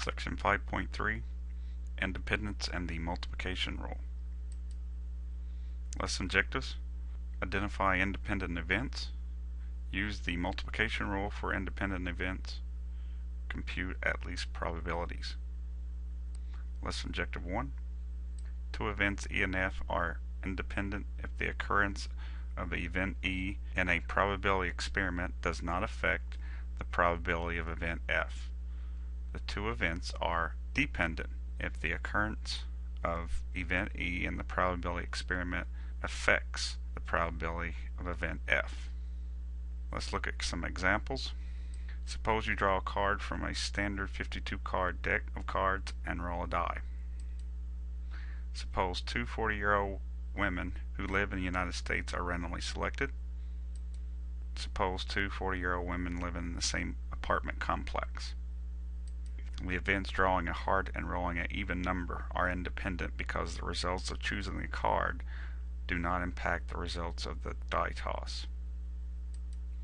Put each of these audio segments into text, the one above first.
Section 5.3, Independence and the Multiplication Rule. Lesson objectives: identify independent events, use the multiplication rule for independent events, compute at least probabilities. Lesson objective 1. Two events E and F are independent if the occurrence of the event E in a probability experiment does not affect the probability of event F. The two events are dependent if the occurrence of event E in the probability experiment affects the probability of event F. Let's look at some examples. Suppose you draw a card from a standard 52 card deck of cards and roll a die. Suppose two 40-year-old women who live in the United States are randomly selected. Suppose two 40-year-old women live in the same apartment complex. The events drawing a heart and rolling an even number are independent because the results of choosing the card do not impact the results of the die toss.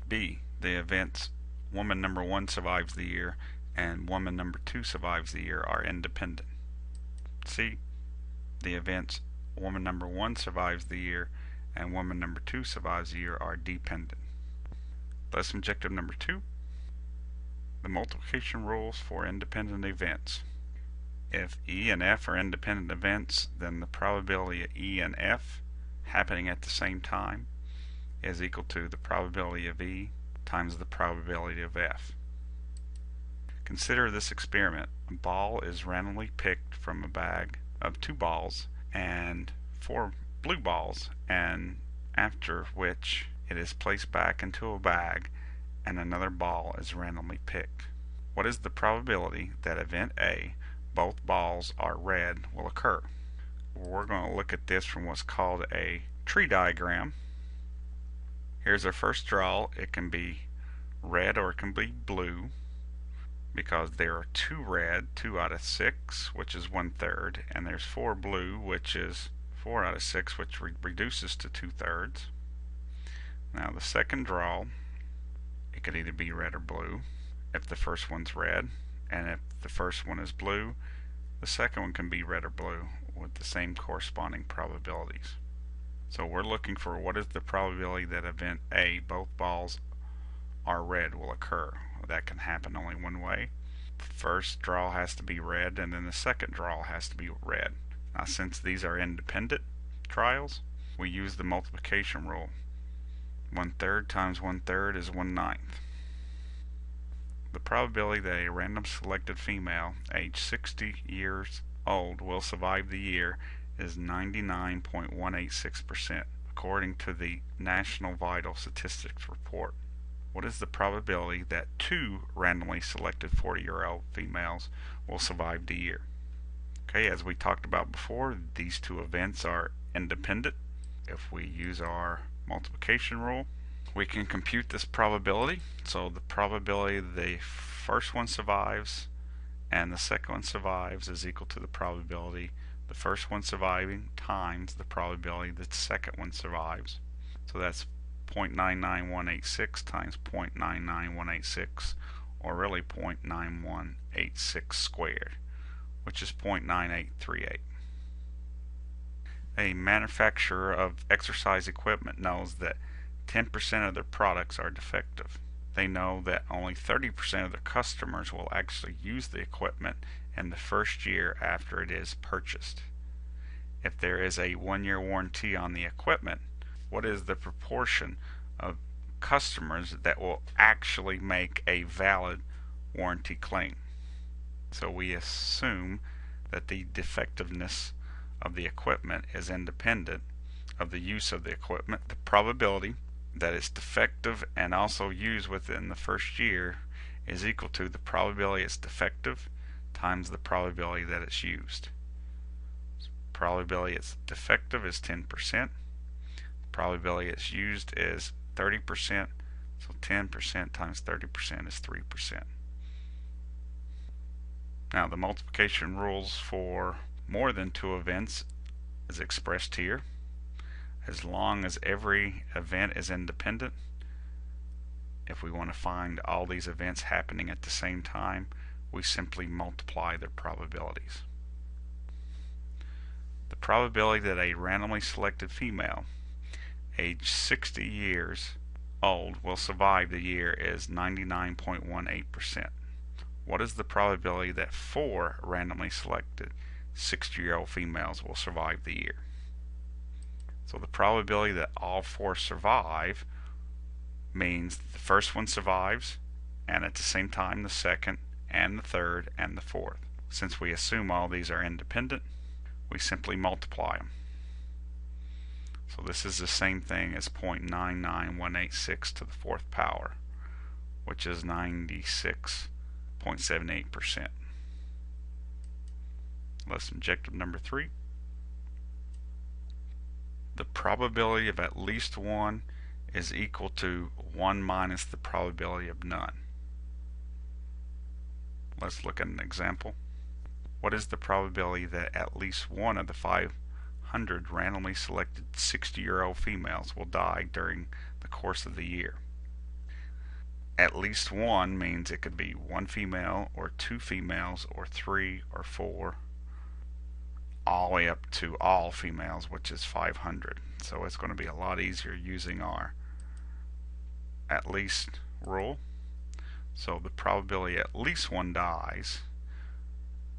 B. The events woman number 1 survives the year and woman number 2 survives the year are independent. C. The events woman number 1 survives the year and woman number 2 survives the year are dependent. Lesson objective number 2. The multiplication rules for independent events. If E and F are independent events, then the probability of E and F happening at the same time is equal to the probability of E times the probability of F. Consider this experiment. A ball is randomly picked from a bag of 2 balls and 4 blue balls, and after which it is placed back into a bag and another ball is randomly picked. What is the probability that event A, both balls are red, will occur? We're going to look at this from what's called a tree diagram. Here's our first draw. It can be red or it can be blue because there are 2 red, 2 out of 6, which is 1/3, and there's 4 blue, which is 4 out of 6, which reduces to 2/3. Now the second draw, it could either be red or blue. If the first one's red, and if the first one is blue, the second one can be red or blue with the same corresponding probabilities. So we're looking for what is the probability that event A, both balls are red, will occur. That can happen only one way. The first draw has to be red, and then the second draw has to be red. Now since these are independent trials, we use the multiplication rule. 1/3 times 1/3 is 1/9. The probability that a random selected female aged 60 years old will survive the year is 99.186% according to the National Vital Statistics Report. What is the probability that 2 randomly selected 40-year-old females will survive the year? Okay, as we talked about before, these two events are independent. If we use our multiplication rule, we can compute this probability. So the probability the first one survives and the second one survives is equal to the probability the first one surviving times the probability the second one survives. So that's 0.99186 times 0.99186, or really 0.9186 squared, which is 0.9838. A manufacturer of exercise equipment knows that 10% of their products are defective. They know that only 30% of their customers will actually use the equipment in the first year after it is purchased. If there is a 1-year warranty on the equipment, what is the proportion of customers that will actually make a valid warranty claim? So we assume that the defectiveness of the equipment is independent of the use of the equipment. The probability that it's defective and also used within the first year is equal to the probability it's defective times the probability that it's used. Probability it's defective is 10%. Probability it's used is 30%. So 10% times 30% is 3%. Now the multiplication rules for more than 2 events is expressed here. As long as every event is independent, if we want to find all these events happening at the same time, we simply multiply their probabilities. The probability that a randomly selected female aged 60 years old will survive the year is 99.18%. What is the probability that 4 randomly selected 60-year-old females will survive the year? So the probability that all 4 survive means the first one survives, and at the same time the second and the third and the fourth. Since we assume all these are independent, we simply multiply them. So this is the same thing as 0.99186 to the 4th power, which is 96.78%. Lesson objective number 3. The probability of at least one is equal to 1 minus the probability of none. Let's look at an example. What is the probability that at least one of the 500 randomly selected 60-year-old females will die during the course of the year? At least one means it could be one female or 2 females or 3 or 4, all the way up to all females, which is 500. So it's going to be a lot easier using our at least rule. So the probability at least one dies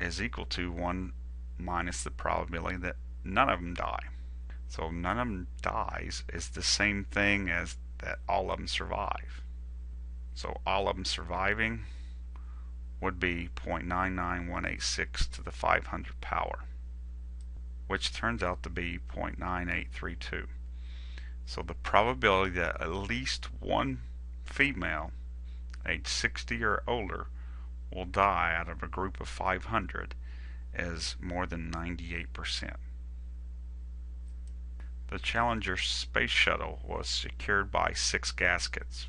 is equal to 1 minus the probability that none of them die. So none of them dies is the same thing as that all of them survive. So all of them surviving would be 0.99186 to the 500 power, which turns out to be 0.9832. So the probability that at least one female age 60 or older will die out of a group of 500 is more than 98%. The Challenger space shuttle was secured by 6 gaskets.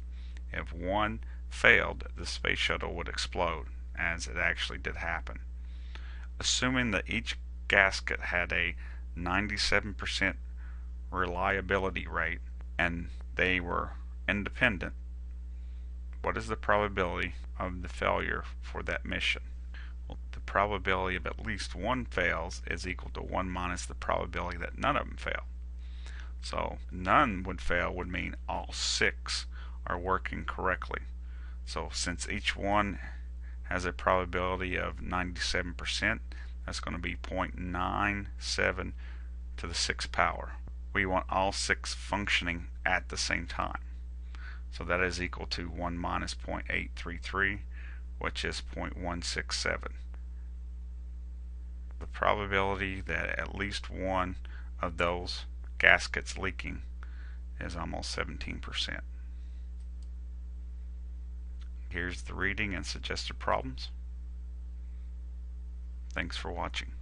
If one failed, the space shuttle would explode, as it actually did happen. Assuming that each gasket had a 97% reliability rate and they were independent, what is the probability of the failure for that mission? Well, the probability of at least one fails is equal to 1 minus the probability that none of them fail. So none would fail would mean all 6 are working correctly. So since each one has a probability of 97%, that's going to be 0.97 to the 6th power. We want all 6 functioning at the same time. So that is equal to 1 minus 0.833, which is 0.167. The probability that at least one of those gaskets leaking is almost 17%. Here's the reading and suggested problems. Thanks for watching.